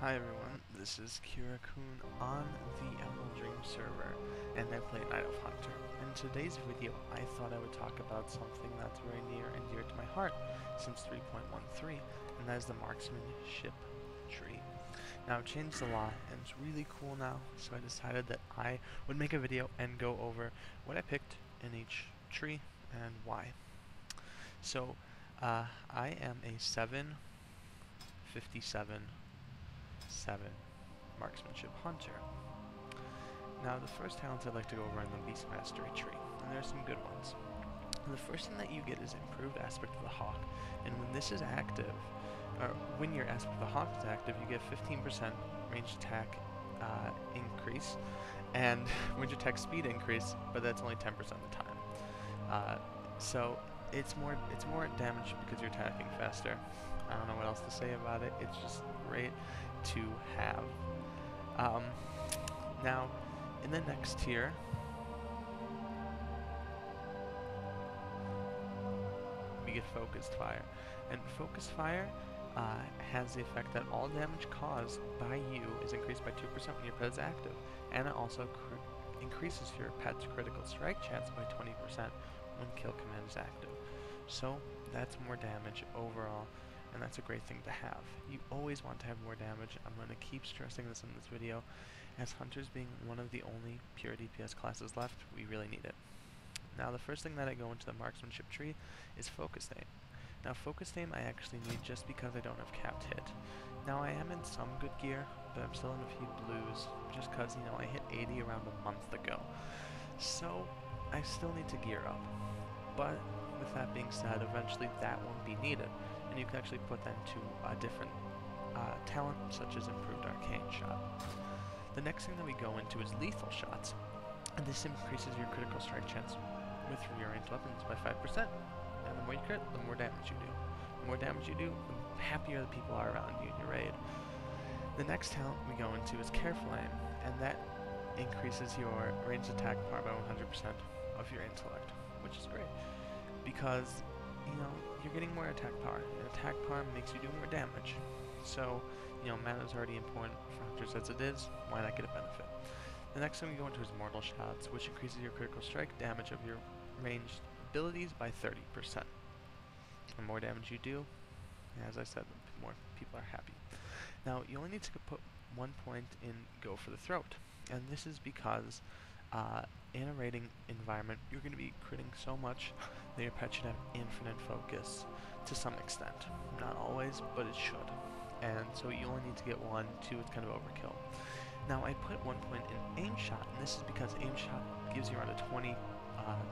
Hi everyone, this is Kira-kun on the Emerald Dream server, and I play Night Elf Hunter. In today's video, I thought I would talk about something that's very near and dear to my heart since 3.13, and that is the Marksmanship tree. Now, I've changed a lot, and it's really cool now, so I decided that I would make a video and go over what I picked in each tree and why. So, I am a 757 Marksmanship Hunter. Now, the first talents I'd like to go over in the Beast Mastery tree, and there are some good ones. The first thing that you get is Improved Aspect of the Hawk, and when this is active, or when your Aspect of the Hawk is active, you get 15% ranged attack increase, and range attack speed increase, but that's only 10% of the time. So it's more damage because you're attacking faster. I don't know what else to say about it. It's just great to have. Now, in the next tier, we get Focused Fire. And Focused Fire has the effect that all damage caused by you is increased by 2% when your pet is active. And it also increases your pet's critical strike chance by 20% when kill command is active. So, that's more damage overall. And that's a great thing to have. You always want to have more damage. I'm going to keep stressing this in this video. As Hunters being one of the only pure DPS classes left, we really need it. Now, the first thing that I go into the Marksmanship tree is Focused Aim. Now, Focused Aim I actually need just because I don't have capped hit. Now, I am in some good gear, but I'm still in a few blues, just because, you know, I hit 80 around a month ago. So, I still need to gear up. But, with that being said, eventually that won't be needed. And you can actually put that into a different talent, such as Improved Arcane Shot. The next thing that we go into is Lethal Shots, and this increases your critical strike chance with rearranged weapons by 5%. And the more you crit, the more damage you do. The more damage you do, the happier the people are around you in your raid. The next talent we go into is Careful Aim, and that increases your ranged attack power by 100% of your intellect, which is great, because you know, you're getting more attack power, and attack power makes you do more damage. So, you know, mana is already important for Hunters as it is, why not get a benefit? The next thing we go into is Mortal Shots, which increases your critical strike damage of your ranged abilities by 30%. The more damage you do, as I said, the more people are happy. Now, you only need to put 1 point in Go for the Throat, and this is because in a raiding environment, you're going to be critting so much that your pet should have infinite focus to some extent. Not always, but it should. And so you only need to get 1, 2, it's kind of overkill. Now I put 1 point in Aim Shot, and this is because Aim Shot gives you around a 20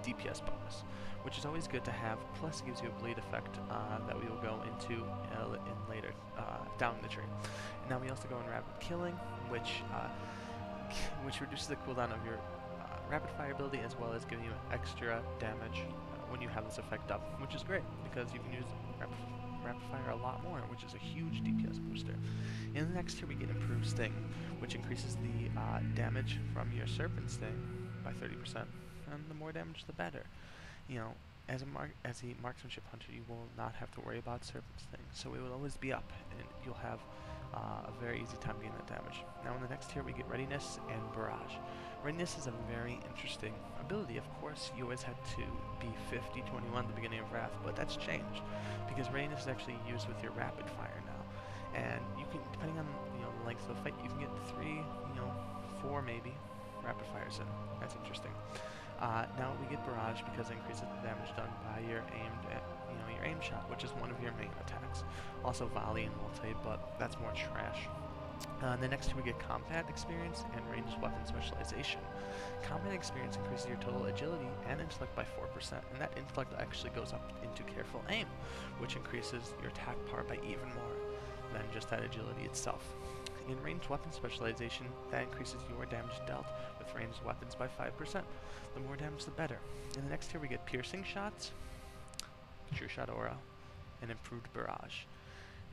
DPS bonus, which is always good to have, plus it gives you a bleed effect that we will go into in later down the tree. And now we also go in Rapid Killing, which reduces the cooldown of your rapid fire ability, as well as giving you extra damage when you have this effect up, which is great because you can use rapid fire a lot more, which is a huge DPS booster. In the next tier we get Improved Sting, which increases the damage from your Serpent Sting by 30%, and the more damage the better. You know, as a Marksmanship Hunter, you will not have to worry about Serpent Sting, so it will always be up, and you'll have a very easy time getting that damage. Now in the next tier we get Readiness and Barrage. Readiness is a very interesting ability. Of course, you always had to be 50-21 at the beginning of Wrath, but that's changed, because Readiness is actually used with your Rapid Fire now. And you can, depending on the length of the fight, you can get 3, 4 maybe Rapid Fires in. That's interesting. Now we get Barrage because it increases the damage done by your your aim shot, which is one of your main attacks. Also Volley and Multi, but that's more trash. The next two we get Combat Experience and Ranged Weapon Specialization. Combat Experience increases your total agility and intellect by 4%, and that intellect actually goes up into Careful Aim, which increases your attack power by even more than just that agility itself. In Ranged Weapon Specialization, that increases your damage dealt with ranged weapons by 5%. The more damage, the better. In the next tier we get Piercing Shots, True Shot Aura, and Improved Barrage.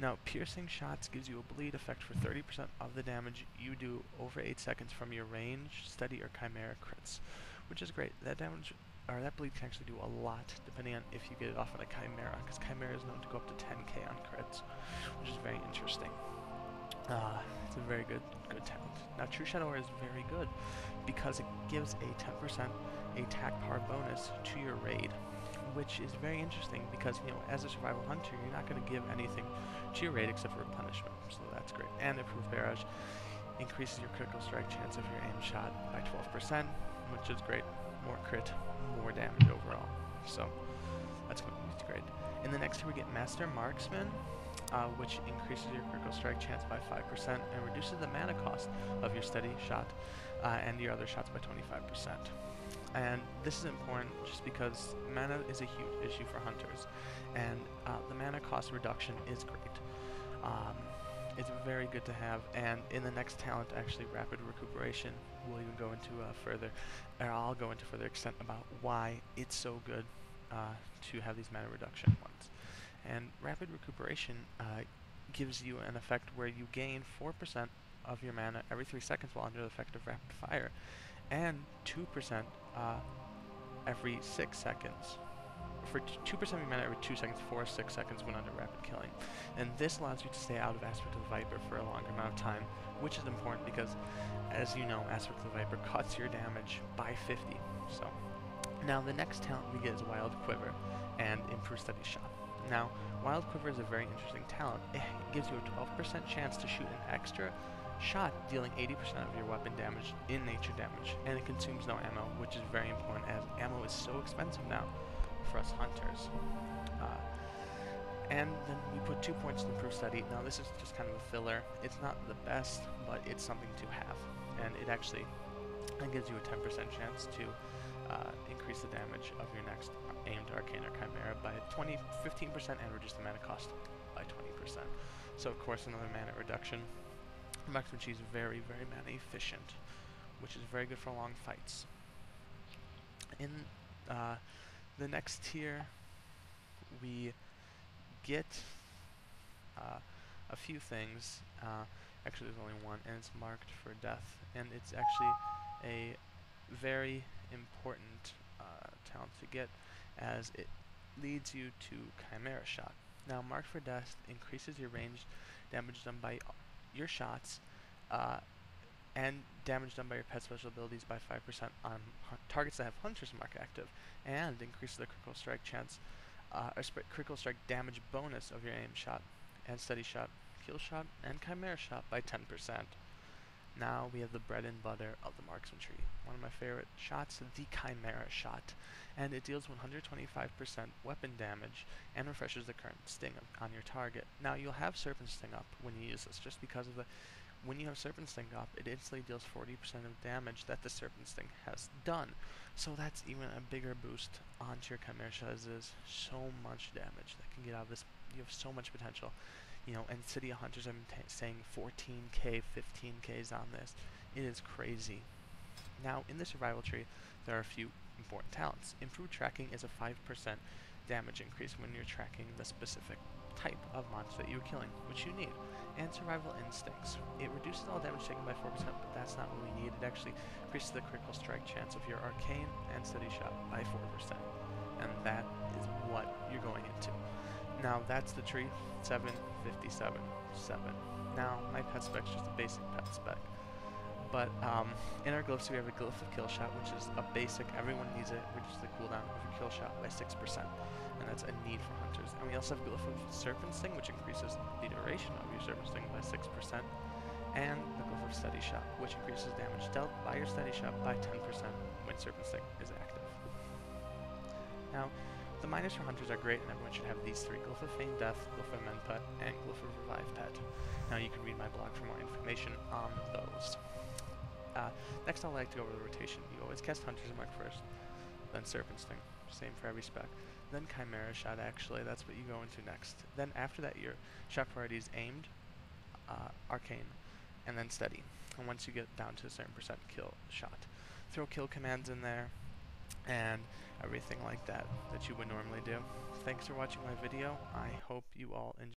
Now, Piercing Shots gives you a bleed effect for 30% of the damage you do over 8 seconds from your range, steady, or chimera crits, which is great. That damage, or that bleed can actually do a lot, depending on if you get it off on a chimera, because chimera is known to go up to 10k on crits, which is very interesting. It's a very good talent. Now True Shadow Aura is very good because it gives a 10% attack power bonus to your raid, which is very interesting because, you know, as a survival hunter, you're not going to give anything to your raid except for replenishment, so that's great. And Improved Barrage increases your critical strike chance of your aim shot by 12%, which is great. More crit, more damage overall. So that's great. In the next tier we get Master Marksman, which increases your critical strike chance by 5% and reduces the mana cost of your steady shot and your other shots by 25%. And this is important just because mana is a huge issue for hunters, and the mana cost reduction is great. It's very good to have, and in the next talent, actually, Rapid Recuperation, we'll even go into I'll go into further extent about why it's so good to have these mana reduction ones. And Rapid Recuperation gives you an effect where you gain 4% of your mana every 3 seconds while under the effect of Rapid Fire, and 2% every 6 seconds. For 2% of your mana every 2 seconds for 6 seconds when under rapid killing. And this allows you to stay out of Aspect of the Viper for a longer amount of time, which is important because, as you know, Aspect of the Viper cuts your damage by 50. So, now the next talent we get is Wild Quiver and Improved Steady Shot. Now, Wild Quiver is a very interesting talent. It gives you a 12% chance to shoot an extra shot, dealing 80% of your weapon damage in nature damage, and it consumes no ammo, which is very important as ammo is so expensive now for us hunters. And then we put 2 points to Improved Steady. Now this is just kind of a filler. It's not the best, but it's something to have, and it actually gives you a 10% chance to increase the damage of your next aimed Arcane or Chimera by 15% and reduce the mana cost by 20%. So of course another mana reduction. Marksmanship is very, very mana efficient, which is very good for long fights. In the next tier, we get a few things. Actually, there's only one, and it's marked for death. And it's actually a very important talent to get, as it leads you to Chimera Shot. Now, marked for death increases your ranged damage done by your shots, and damage done by your pet special abilities by 5% on targets that have Hunter's Mark active, and increases the critical strike chance, critical strike damage bonus of your aim shot, and steady shot, kill shot, and Chimera Shot by 10%. Now we have the bread and butter of the Marksman tree. One of my favorite shots, the Chimera Shot, and it deals 125% weapon damage and refreshes the current sting on your target. Now you'll have Serpent Sting up when you use this, just because of when you have Serpent Sting up, it instantly deals 40% of damage that the Serpent Sting has done. So that's even a bigger boost onto your Chimera Shot, as there's so much damage that can get out of this. You have so much potential. You know, and City of Hunters have been saying 14k, 15k's on this. It is crazy. Now, in the survival tree, there are a few important talents. Improved Tracking is a 5% damage increase when you're tracking the specific type of monster that you're killing, which you need. And Survival Instincts. It reduces all damage taken by 4%, but that's not what we need. It actually increases the critical strike chance of your Arcane and Steady Shot by 4%. And that is what you're going into. Now, that's the tree, 757, 7. Now, my pet spec is just a basic pet spec. But in our glyphs, we have a Glyph of Kill Shot, which is a basic, everyone needs it, reduces the cooldown of your kill shot by 6%. And that's a need for hunters. And we also have Glyph of Serpent Sting, which increases the duration of your Serpent Sting by 6%. And the Glyph of Steady Shot, which increases damage dealt by your Steady Shot by 10% when Serpent Sting is active. Now, the minors for hunters are great, and everyone should have these 3: Glyph of Feigned Death, Glyph of Mend Pet, and Glyph of Revive Pet. Now you can read my blog for more information on those. Next, I'd like to go over the rotation. You always cast Hunter's Mark first, then Serpent Sting, same for every spec. Then Chimera Shot, actually, that's what you go into next. Then after that, your shot priority is Aimed, Arcane, and then Steady. And once you get down to a certain percent kill shot, throw kill commands in there, and everything like that you would normally do. Thanks for watching my video. I hope you all enjoy.